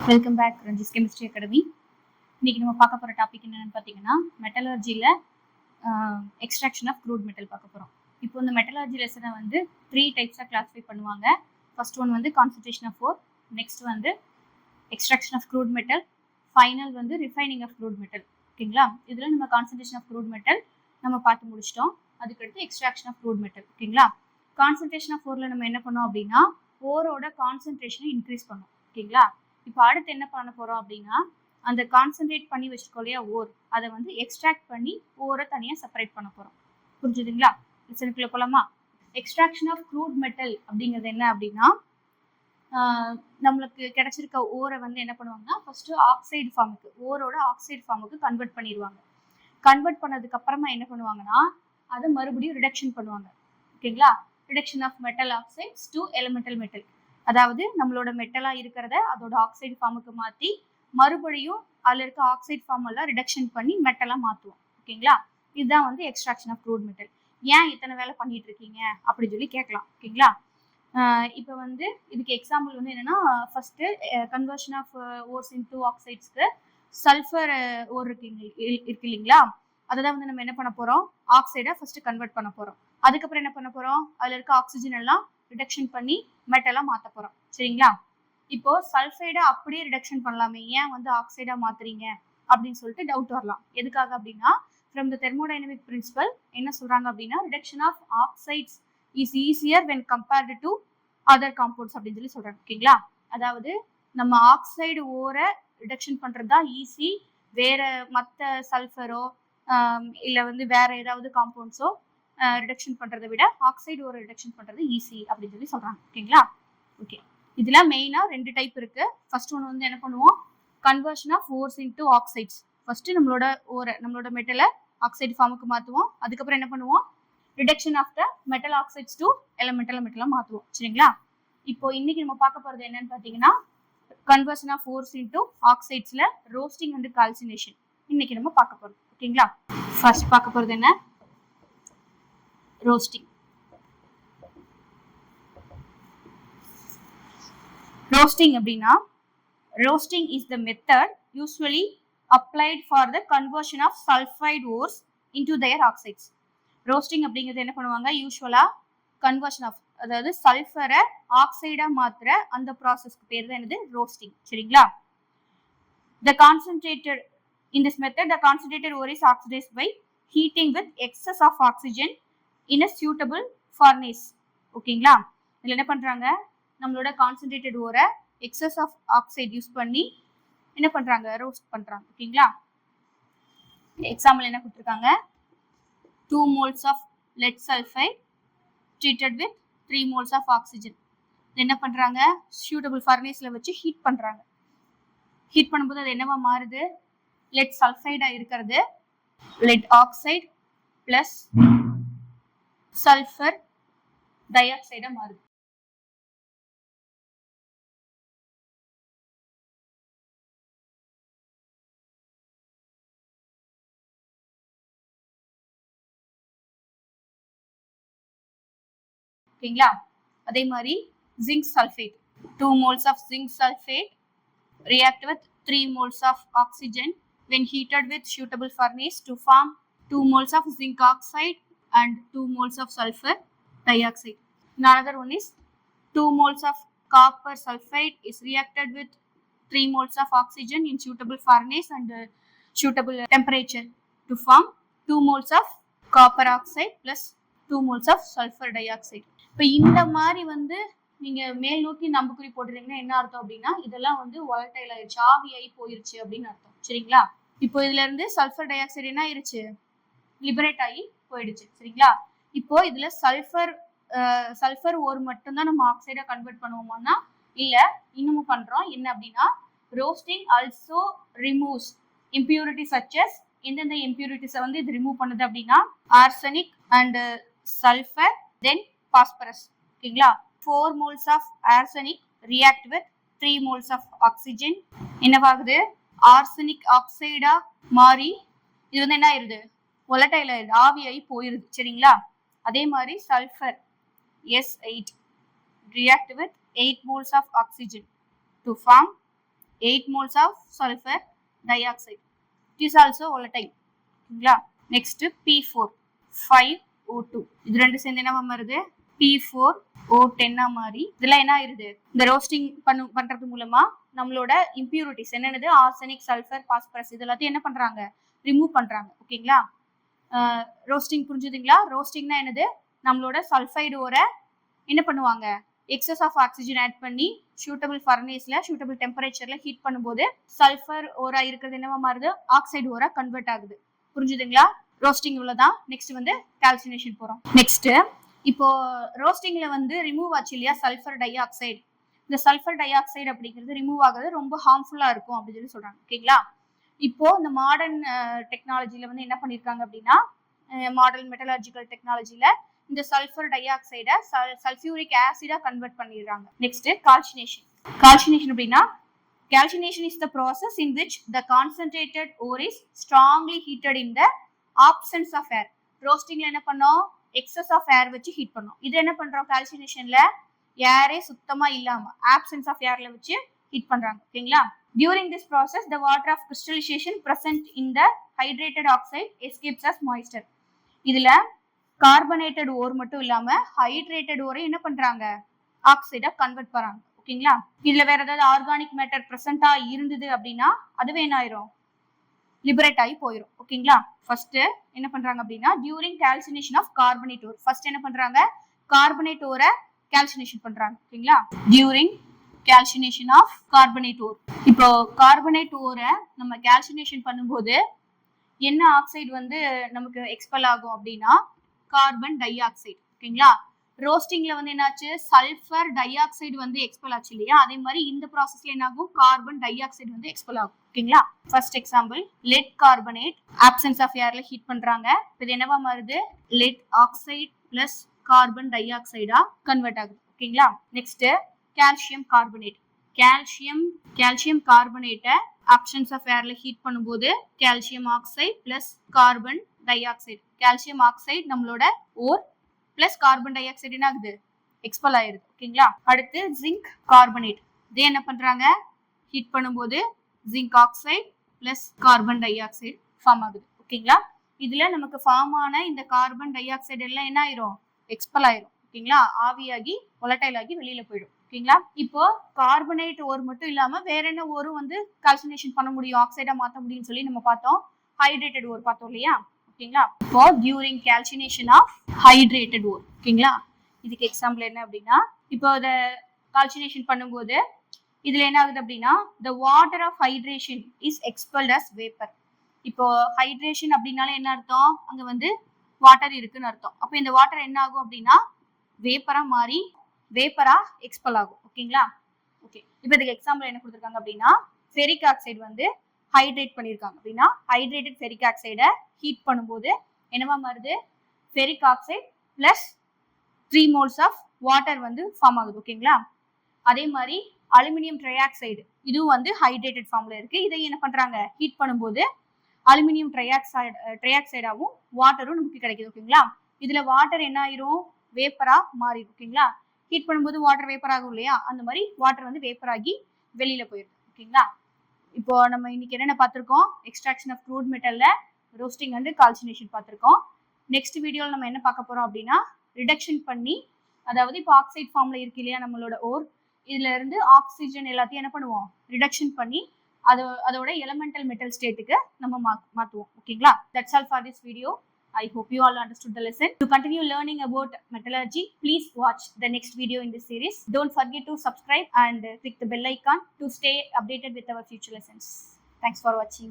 Welcome back Ranjith's chemistry academy. இன்னைக்கு நம்ம பார்க்க போகிற டாபிக் என்னென்னு பார்த்தீங்கன்னா மெட்டலர்ஜியில் எக்ஸ்ட்ராக்ஷன் ஆஃப் க்ரூட் மெட்டல் பார்க்க போகிறோம். இப்போ இந்த மெட்டலர்ஜி லெசனை வந்து 3 டைப்ஸாக கிளாஸிஃபை பண்ணுவாங்க. ஃபர்ஸ்ட் ஒன் வந்து கான்சன்ட்ரேஷன் ஆஃப் ஓர், நெக்ஸ்ட் வந்து extraction of crude metal, final வந்து ரிஃபைனிங் ஆஃப் க்ரூட் மெட்டல். ஓகேங்களா? இதில் நம்ம கான்சன்ட்ரேஷன் ஆஃப் க்ரூட் மெட்டல் நம்ம பார்த்து முடிச்சிட்டோம். அதுக்கடுத்து எக்ஸ்ட்ராக்ஷன் ஆஃப் க்ரூட் மெட்டல். ஓகேங்களா? கான்சன்ட்ரேஷன் ஆஃப் ஓரில் நம்ம என்ன பண்ணோம் அப்படின்னா ஓரோட கான்சன்ட்ரேஷனை இன்க்ரீஸ் பண்ணோம். ஓகேங்களா? இப்போ அடுத்து என்ன பண்ண போறோம் அப்படின்னா அந்த கான்சென்ட்ரேட் பண்ணி வச்சிருக்கோம் இல்லையா ஓர், அதை வந்து எக்ஸ்ட்ராக்ட் பண்ணி ஓரை தனியாக செப்பரேட் பண்ண போறோம். புரிஞ்சுதுங்களா? லெசனுக்குள்ள போலாமா? எக்ஸ்ட்ராக்ஷன் ஆஃப் க்ரூட் மெட்டல் அப்படிங்கிறது என்ன அப்படின்னா நம்மளுக்கு கிடைச்சிருக்க ஓரை வந்து என்ன பண்ணுவாங்கன்னா ஃபர்ஸ்ட் ஆக்சைடு ஃபார்முக்கு ஓரோட ஆக்சைடு ஃபார்முக்கு கன்வெர்ட் பண்ணிடுவாங்க. கன்வெர்ட் பண்ணதுக்கு அப்புறமா என்ன பண்ணுவாங்கன்னா அதை மறுபடியும் ரிடக்ஷன் பண்ணுவாங்க. ஓகேங்களா? Reduction of metal oxides to elemental metal. அதாவது நம்மளோட மெட்டலா இருக்கிறத அதோட ஆக்சைடு ஃபார்முக்கு மாற்றி மறுபடியும் அதில் இருக்க ஆக்சைடு ஃபார்ம் எல்லாம் ரிடக்ஷன் பண்ணி மெட்டலாக மாற்றுவோம். ஓகேங்களா? இதுதான் வந்து எக்ஸ்ட்ராக்ஷன் ஆஃப் க்ரூட் மெட்டல். ஏன் இத்தனை வேலை பண்ணிட்டு இருக்கீங்க அப்படின்னு சொல்லி கேட்கலாம். ஓகேங்களா? இப்போ வந்து இதுக்கு எக்ஸாம்பிள் வந்து என்னன்னா first conversion of ores into ஆக்சைட்ஸ்க்கு சல்ஃபர் ஓர் இருக்கு இல்லைங்களா? அதை தான் வந்து நம்ம என்ன பண்ண போறோம், ஆக்சைடா ஃபர்ஸ்ட் கன்வெர்ட் பண்ண போறோம். அதுக்கப்புறம் என்ன பண்ண போறோம், அதுல இருக்க ஆக்சிஜன் எல்லாம் ரிடக்ஷன் பண்ணி மெட்டலா மாத்த போறோம். சரிங்களா? இப்போ சல்ஃபைடா அப்படியே ரிடக்ஷன் பண்ணலாமே, ஏன் வந்து ஆக்சைடா மாத்துறீங்க அப்படின்னு சொல்லிட்டு டவுட் வரலாம். எதுக்காக அப்படின்னா ஃப்ரம் த தெர்மோடைனமிக் பிரின்சிபல் என்ன சொல்றாங்க அப்படின்னா reduction of oxides is easier when compared to other compounds அப்படின்னு சொல்லி சொல்றாங்க. ஓகேங்களா? அதாவது நம்ம ஆக்சைடு ஓரை ரிடக்ஷன் பண்றது தான் ஈஸி, வேற மற்ற சல்ஃபரோ இல்லை வந்து வேற ஏதாவது காம்பவுண்ட்ஸோ ரிடக்ஷன் பண்றதை விட ஆக்சைடு ஒரு ரிடக்ஷன் பண்றது ஈஸி அப்படின்னு சொல்லி சொல்றாங்க. ஓகேங்களா? ஓகே, இதுல மெயினா 2 டைப் இருக்கு. ஃபர்ஸ்ட் ஒன் வந்து என்ன பண்ணுவோம், conversion of ores into oxides. First நம்மளோட ஓரை நம்மளோட மெட்டலை ஆக்சைடு ஃபார்முக்கு மாற்றுவோம். அதுக்கப்புறம் என்ன பண்ணுவோம், reduction of the metal oxides to elemental மெட்டலாக மாற்றுவோம். சரிங்களா? இப்போ இன்னைக்கு நம்ம பார்க்க போறது என்னன்னு பார்த்தீங்கன்னா கன்வர்ஷன் ஆஃப் ஓர்ஸ் இன்டு ஆக்சைட்ஸ்ல ரோஸ்டிங் அண்ட் கால்சினேஷன் இன்னைக்கு நம்ம பார்க்க போறோம். ஓகேங்களா? ஃபர்ஸ்ட் பார்க்க போறது என்ன, roasting. Roasting அப்படின்னா roasting is the method usually applied for the conversion of sulfide ores into their oxides. roasting அப்படிங்கிறது என்ன பண்ணுவாங்க, யூஸ்வலா கன்வர்ஷன் ஆஃப் அதாவது சல்ஃபரை ஆக்சைடா மாத்துற அந்த ப்ராசஸ்க்கு பேர் தான் என்னது, ரோஸ்டிங். சரிங்களா? The concentrated in this method the concentrated ore is oxidized by heating with excess of oxygen in a suitable furnace. ஓகேங்களா? இதில் என்ன பண்றாங்க, நம்மளோட கான்சென்ட்ரேட்டட் ஓரை எக்ஸஸ் ஆஃப் ஆக்சைடு யூஸ் பண்ணி என்ன பண்றாங்க, ரோஸ்ட் பண்றாங்க. ஓகேங்களா? எக்ஸாம்பிள் என்ன கொடுத்துருக்காங்க, 2 moles of lead sulfide treated with 3 moles of oxygen. என்ன பண்றாங்க, சூட்டபிள் ஃபர்னேஸ்ல வச்சு ஹீட் பண்றாங்க. ஹீட் பண்ணும்போது அது என்னவா மாறுது, லெட் சல்ஃபைடா இருக்கிறது லெட் ஆக்சைடு பிளஸ் சல்ஃபர் டை ஆக்சைடா மாறுது. ஓகேங்களா? அதே மாதிரி zinc sulphate, 2 moles of zinc sulfate react with 3 moles of oxygen when heated with suitable furnace to form 2 moles of zinc oxide and 2 moles of sulfur dioxide. Another one is 2 moles of copper sulfide is reacted with 3 moles of oxygen in suitable furnace and suitable temperature to form 2 moles of copper oxide plus 2 moles of sulfur dioxide. இப்போ இந்த மாதிரி வந்து நீங்க மேல் நோக்கி நம்புக்குறி போட்டுறீங்கன்னா என்ன அர்த்தம் அப்படின்னா இதெல்லாம் வந்து வாலடைல் ஆயிடுச்சு, ஆவியாகி போயிருச்சு அப்படின்னு அர்த்தம். சரிங்களா? இப்போ இதுல இருந்து சல்ஃபர் டை ஆக்சைடு என்ன ஆயிருச்சு, லிபரேட் ஆகி போயிடுச்சு. சரிங்களா? இப்போ இதுல சல்ஃபர் ஓர் மட்டும்தான் நம்ம ஆக்சைடா கன்வெர்ட் பண்ணுவோமானா இல்ல, இன்னமும் பண்றோம். என்ன அப்படின்னா ரோஸ்டிங் ஆல்சோ ரிமூவ்ஸ் இம்பியூரிட்டி சச்சஸ். எந்தெந்த இம்பியூரிட்டிஸை வந்து இது ரிமூவ் பண்ணுது அப்படின்னா arsenic and sulphur then phosphorus. ஓகேங்களா? 4 moles of arsenic react with 3 moles of oxygen. என்னவாகுது, arsenic ஆக்சைடா மாறி இது வந்து என்ன ஆயிருது, volatile ஆயிருது, ஆவியாகி போயிருது. சரிங்களா? அதே மாதிரி sulphur S8 react with 8 moles of oxygen to form 8 moles of sulfur dioxide. It is also volatile. ஓகேங்களா? Next P4 5O2. இது ரெண்டு சேர்ந்து என்ன வருது? P4O10 மாதிரி. இதெல்லாம் என்ன ஆயிருது? இந்த ரோஸ்டிங் பண்றது மூலமா நம்மளோட இம்பியூரிட்டிஸ் என்னது ஆர்சனிக், சல்ஃபர், பாஸ்பரஸ் இது எல்லாத்தையும் என்ன பண்றாங்க? ரிமூவ் பண்றாங்க. ஓகேங்களா? ரோஸ்டிங் புரிஞ்சுதுங்களா? ரோஸ்டிங்னா என்னது? நம்மளோட சல்ஃபைடு ஓரை என்ன பண்ணுவாங்க? எக்ஸஸ் ஆஃப் ஆக்சிஜன் ஆட் பண்ணி சூட்டபிள் ஃபர்னேஸ்ல சூட்டபிள் டெம்பரேச்சர்ல ஹீட் பண்ணும்போது சல்ஃபர் ஓரா இருக்கிறது என்னவா மாறுது? ஆக்சைடு ஓரா கன்வெர்ட் ஆகுது. புரிஞ்சுதுங்களா? ரோஸ்டிங் இவ்வளவுதான். நெக்ஸ்ட் வந்து கால்சினேஷன் போறோம். நெக்ஸ்ட் இப்போ ரோஸ்டிங்ல வந்து ரிமூவ் ஆச்சு இல்லையா சல்ஃபர் டை ஆக்சைடு. இந்த சல்ஃபர் டை ஆக்சைடு அப்படிங்கிறது ரிமூவ் ஆகுறது ரொம்ப ஹார்ம்ஃபுல்லா இருக்கும் அப்படின்னு சொல்லி சொல்றாங்க. ஓகேங்களா? இப்போ இந்த மாடர்ன் டெக்னாலஜில வந்து என்ன பண்ணிருக்காங்க அப்படின்னா மாடர்ன் மெட்டலர்ஜிக்கல் டெக்னாலஜில இந்த சல்ஃபர் டை ஆக்சைடை சல்ஃபியூரிக் ஆசிடா கன்வெர்ட் பண்ணிடுறாங்க. Next calcination. கால்சினேஷன் அப்படின்னா calcination is the process in which the concentrated ore is strongly heated in the absence of air. ரோஸ்டிங்ல என்ன பண்ணோம்? எக்ஸஸ் ஆஃப் ஏர் வச்சு ஹீட் பண்ணோம். இது என்ன பண்றோம்? கால்சினேஷன்ல ஏரே சுத்தமா இல்லாம ஆப்சன்ஸ் ஆஃப் ஏர்ல வச்சு ஹீட் பண்றாங்க. ஓகேங்களா? During this process, the water of crystallization present in the hydrated oxide escapes as moisture. இதுல கார்பனேட்டட் ஓர் மட்டும் இல்லாம ஹைட்ரேட்டட் ஓரை என்ன பண்றாங்க? ஆக்சைடா கன்வெர்ட் பண்றாங்க. ஓகேங்களா? இதுல வேற ஏதாவது ஆர்கானிக் மேட்டர் பிரசன்டா இருந்தது அப்படின்னா அதுவே என்ன ஆயிரும்? லிபரேட் ஆகி போயிடும். ஓகேங்களா? ஃபர்ஸ்ட் என்ன பண்றாங்க அப்படின்னா during calcination of carbonate ore. First என்ன பண்றாங்க? கார்பனேட் ஓரை கால்சினேஷன் பண்றாங்க. ஓகேங்களா? During calcination of carbonate ore. இப்போ கார்பனேட் ஓரை நம்ம கால்சினேஷன் பண்ணும்போது என்ன ஆக்சைடு வந்து நமக்கு எக்ஸ்பெல் ஆகும் அப்படின்னா கார்பன் டை ஆக்சைடு. ஓகேங்களா? ரோஸ்டிங்ல வந்து என்னாச்சு? சல்ஃபர் டை ஆக்சைடு வந்து எக்ஸ்பெல் ஆச்சு இல்லையா? அதே மாதிரி இந்த ப்ராசஸ்ல என்ன ஆகும்? கார்பன் டை ஆக்சைடு வந்து எக்ஸ்பெல் ஆகும். ஓகேங்களா? First example lead carbonate absence of ஏர்ல ஹீட் பண்றாங்க. இது என்னவா மாறுது? லெட் ஆக்சைடு பிளஸ் கார்பன் டை ஆக்சைடா கன்வெர்ட் ஆகுது. ஓகேங்களா? Next calcium carbonate. கால்சியம் கார்பனேட்டை ஆப்சன்ஸ் ஆஃப் ஏர்ல ஹீட் பண்ணும்போது calcium oxide plus carbon dioxide. Calcium oxide நம்மளோட ore plus carbon dioxide என்ன ஆகுது? எக்ஸ்பெல் ஆயிருது. ஓகேங்களா? அடுத்து ஜிங்க் கார்பனேட். இதே என்ன பண்றாங்க? ஹீட் பண்ணும்போது zinc oxide plus carbon dioxide form ஆகுது. ஓகேங்களா? இதுல நமக்கு ஃபார்ம் ஆன இந்த கார்பன் டை ஆக்சைடு எல்லாம் என்ன ஆயிரும்? எக்ஸ்பெல் ஆயிரும். ஓகேங்களா? ஆவியாகி volatile ஆகி வெளியில போயிடும். ஓகேங்களா? இப்போ கார்பனேட் ஓர் மட்டும் இல்லாம வேற என்ன ஓரும் வந்து கால்சினேஷன் பண்ண முடியும், ஆக்சைடா மாத்த முடியும்னு சொல்லி நம்ம பார்த்தோம். ஹைட்ரேட்டட் ஓர் பார்த்தோம் இல்லையா? ஓகேங்களா? இப்போ டியூரிங் கால்சினேஷன் ஆஃப் ஹைட்ரேட்டட் ஓர். ஓகேங்களா? இதுக்கு எக்ஸாம்பிள் என்ன அப்படின்னா இப்போ இத கால்சினேஷன் பண்ணும்போது இதுல என்ன ஆகுது அப்படின்னா the water of hydration is expelled as vapor. இப்போ ஹைட்ரேஷன் அப்படின்னாலே என்ன அர்த்தம்? அங்க வந்து வாட்டர் இருக்குன்னு அர்த்தம். அப்போ இந்த வாட்டர் என்ன ஆகும் அப்படின்னா வேப்பரா மாறி வேப்பரா எக்ஸ்பெல் ஆகும். ஓகேங்களா? ஓகே. இப்போ இதுக்கு எக்ஸாம்பிள் என்ன கொடுத்துருக்காங்க அப்படின்னா ஃபெரிக் ஆக்சைடு வந்து ஹைட்ரேட் பண்ணியிருக்காங்க அப்படின்னா ஹைட்ரேட்டட் ஃபெரிக் ஆக்சைடை ஹீட் பண்ணும்போது என்னவா மாறுது? Ferric oxide plus 3 moles of water வந்து ஃபார்ம் ஆகுது. ஓகேங்களா? அதே மாதிரி அலுமினியம் ட்ரைஆக்சைடு இதுவும் வந்து ஹைட்ரேட்டட் ஃபார்ம்ல இருக்கு. இதை என்ன பண்றாங்க? ஹீட் பண்ணும்போது அலுமினியம் ட்ரைஆக்சைடாவும் வாட்டரும் நமக்கு கிடைக்குது. ஓகேங்களா? இதுல வாட்டர் என்ன ஆயிரும்? வேப்பரா மாறிடும். ஓகேங்களா? ஹீட் பண்ணும்போது வாட்டர் வேப்பர் ஆகும் இல்லையா? அந்த மாதிரி வாட்டர் வந்து வேப்பர் ஆகி வெளியில போயிடும். ஓகேங்களா? இப்போ நம்ம இன்னைக்கு என்னென்ன பார்த்திருக்கோம்? எக்ஸ்ட்ராக்ஷன் ஆஃப் க்ரூட் மெட்டல்ல ரோஸ்டிங் அண்ட் கால்சினேஷன் பார்த்திருக்கோம். நெக்ஸ்ட் வீடியோல நம்ம என்ன பார்க்க போறோம் அப்படின்னா ரிடக்ஷன் பண்ணி, அதாவது இப்போ ஆக்சைடு ஃபார்ம்ல இருக்கு இல்லையா நம்மளோட ஓர், இதுல இருந்து ஆக்சிஜன் எல்லாத்தையும் என்ன பண்ணுவோம்? ரிடக்ஷன் பண்ணி அதோட எலமெண்டல் மெட்டல் ஸ்டேட்டுக்கு நம்ம மாத்துவோம். ஓகேங்களா? That's all for this video. I hope you all understood the lesson. To continue learning about metallurgy, please watch the next video in this series. Don't forget to subscribe and click the bell icon to stay updated with our future lessons. Thanks for watching.